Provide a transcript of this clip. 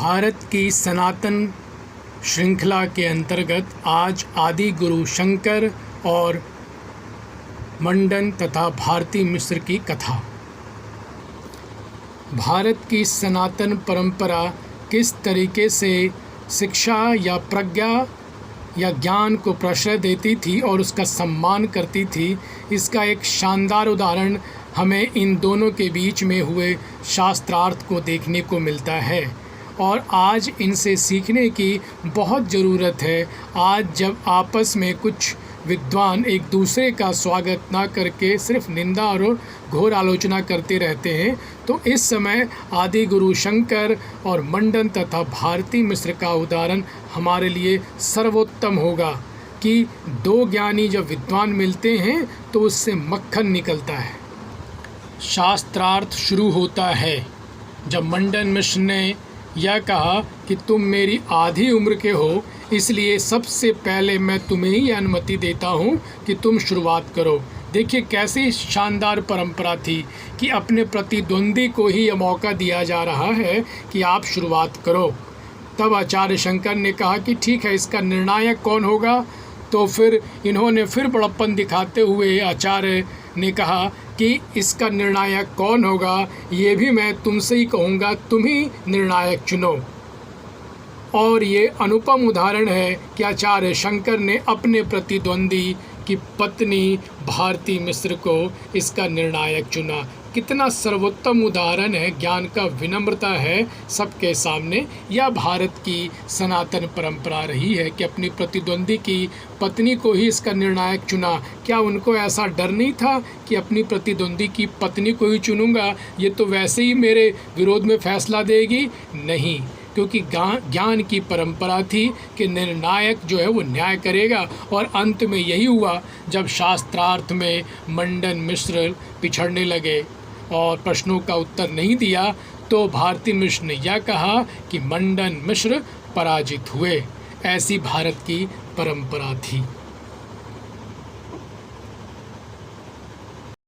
भारत की सनातन श्रृंखला के अंतर्गत आज आदि गुरु शंकर और मंडन तथा भारती मिश्र की कथा। भारत की सनातन परंपरा किस तरीके से शिक्षा या प्रज्ञा या ज्ञान को प्रश्रय देती थी और उसका सम्मान करती थी, इसका एक शानदार उदाहरण हमें इन दोनों के बीच में हुए शास्त्रार्थ को देखने को मिलता है और आज इनसे सीखने की बहुत ज़रूरत है। आज जब आपस में कुछ विद्वान एक दूसरे का स्वागत ना करके सिर्फ निंदा और घोर आलोचना करते रहते हैं, तो इस समय आदि गुरु शंकर और मंडन तथा भारती मिश्र का उदाहरण हमारे लिए सर्वोत्तम होगा कि दो ज्ञानी जब विद्वान मिलते हैं तो उससे मक्खन निकलता है। शास्त्रार्थ शुरू होता है जब मंडन मिश्र ने यह कहा कि तुम मेरी आधी उम्र के हो, इसलिए सबसे पहले मैं तुम्हें ही अनुमति देता हूँ कि तुम शुरुआत करो। देखिए कैसी शानदार परंपरा थी कि अपने प्रतिद्वंदी को ही यह मौका दिया जा रहा है कि आप शुरुआत करो। तब आचार्य शंकर ने कहा कि ठीक है, इसका निर्णायक कौन होगा। तो फिर इन्होंने फिर बड़प्पन दिखाते हुए आचार्य ने कहा कि इसका निर्णायक कौन होगा ये भी मैं तुमसे ही कहूँगा, तुम ही निर्णायक चुनो। और ये अनुपम उदाहरण है कि आचार्य शंकर ने अपने प्रतिद्वंदी की पत्नी भारती मिश्र को इसका निर्णायक चुना। कितना सर्वोत्तम उदाहरण है, ज्ञान का विनम्रता है सबके सामने। यह भारत की सनातन परंपरा रही है कि अपनी प्रतिद्वंदी की पत्नी को ही इसका निर्णायक चुना। क्या उनको ऐसा डर नहीं था कि अपनी प्रतिद्वंदी की पत्नी को ही चुनूंगा, ये तो वैसे ही मेरे विरोध में फैसला देगी? नहीं, क्योंकि ज्ञान की परंपरा थी कि निर्णायक जो है वो न्याय करेगा। और अंत में यही हुआ जब शास्त्रार्थ में मंडन मिश्र पिछड़ने लगे और प्रश्नों का उत्तर नहीं दिया, तो भारती मिश्र ने यह कहा कि मंडन मिश्र पराजित हुए। ऐसी भारत की परंपरा थी।